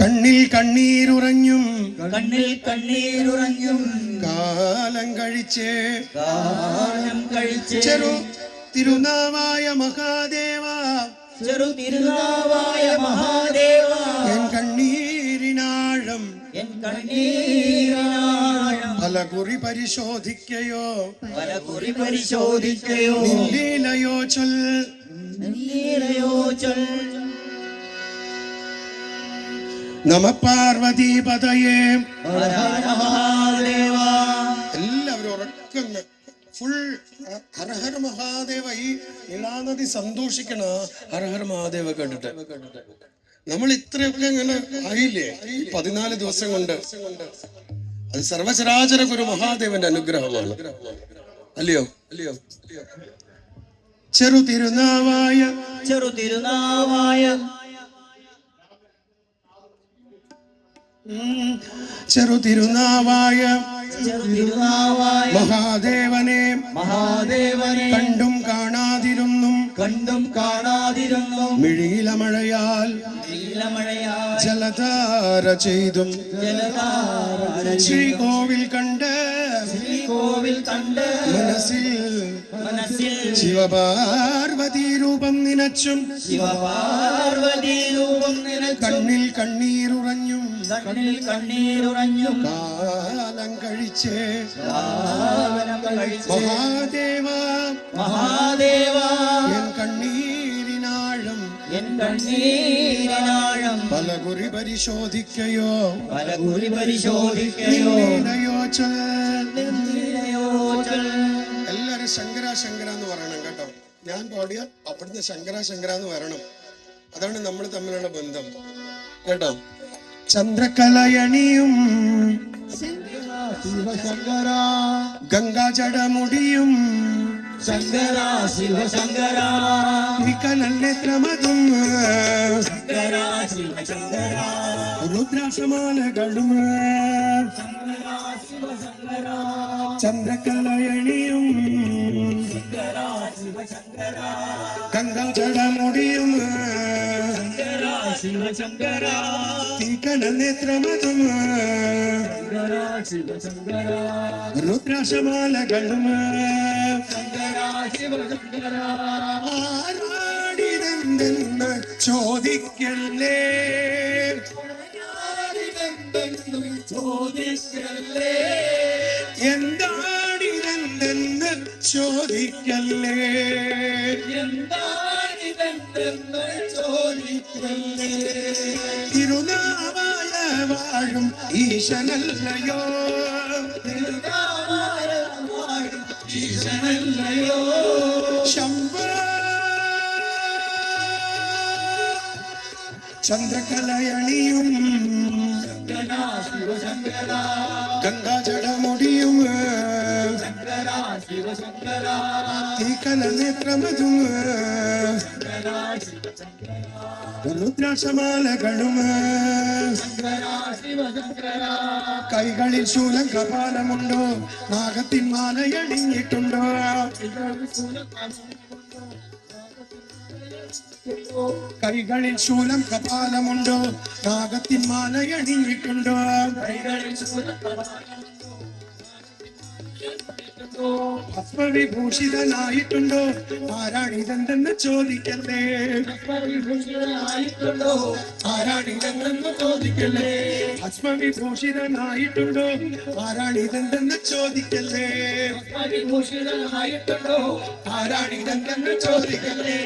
കണ്ണിൽ കണ്ണീരുറഞ്ഞും കാലം കഴിച്ച് ചെറു തിരുനാവായ മഹാദേവ എൻ കണ്ണീരിനാഴം പലകുറി പരിശോധിക്കയോ നില്ലീലയോ ചൊൽ നമ പാർവതീപതയേ. എല്ലാവരും ഉറക്കം ഫുൾ ഹരഹര മഹാദേവ. ഈ ഇളാനദി സന്തോഷിക്കണ ഹരഹര മഹാദേവ കണ്ടിട്ട്. നമ്മൾ ഇത്രയൊക്കെ ഇങ്ങനെ ആയില്ലേ 14 ദിവസം കൊണ്ട്. അത് സർവചരാചര ഗുരു മഹാദേവന്റെ അനുഗ്രഹമാണ്. അല്ലയോ? ചെറു തിരുനാവായ മഹാദേവനെ കണ്ടും കാണാതിരുന്നും മിഴിയിലമഴയാൽ ജലധാര ചെയ്തും ശ്രീകോവിൽ കണ്ട് മനസ്സിൽ ശിവപാർവതി രൂപം നിനച്ചും കണ്ണിൽ കണ്ണീരുറഞ്ഞും കാലം കഴിച്ച് മഹാദേവ എൻ കണ്ണീരിനാഴം പലകുറി പരിശോധിക്കയോ എല്ലാരും ശങ്കര എന്ന് പറയണം കേട്ടോ. ഞാൻ പാടിയാൽ അവിടുന്ന് ശങ്കര എന്ന് വരണം. അതാണ് നമ്മൾ തമ്മിലുള്ള ബന്ധം കേട്ടോ. ചന്ദ്രകലയണിയും ഗംഗാജടമുടിയും വികലനേത്രമതും രുദ്രാക്ഷമാലകളും ചന്ദ്രകലയണിയും ഗംഗാജടമുടിയും തീകണനേത്രമതും രുദ്രാക്ഷമാലകളും ആരാടിതെന്തെന്ന് ചോദിക്കല്ലേ എന്താടിതെന്തെന്ന് ചോദിക്കല്ലേ തിരുനാവായ വാഴും ഈശനല്ലയോ ശംഭ ചന്ദ്രകലയണിയും ഗംഗാജടമുടിയും തീകലനേത്രമതും രുദ്രാക്ഷമാലകളും കൈകളിൽ ശൂലം കപാലമുണ്ടോ നാഗത്തിൻ മാലയണിഞ്ഞിട്ടുണ്ടോ കൈകളിൽ ശൂലം കപാലമുണ്ടോ നാഗത്തിൻ മാലയണിഞ്ഞിട്ടുണ്ടോ ഭസ്മവിഭൂഷിതനായിട്ടുണ്ടോ ആരാണിതെന്തെന്ന് ചോദിക്കല്ലേ ഭസ്മവിഭൂഷിതനായിട്ടുണ്ടോ ആരാണിതെന്തെന്ന് ചോദിക്കല്ലേ ആരാണിതെന്തെന്ന് ചോദിക്കല്ലേ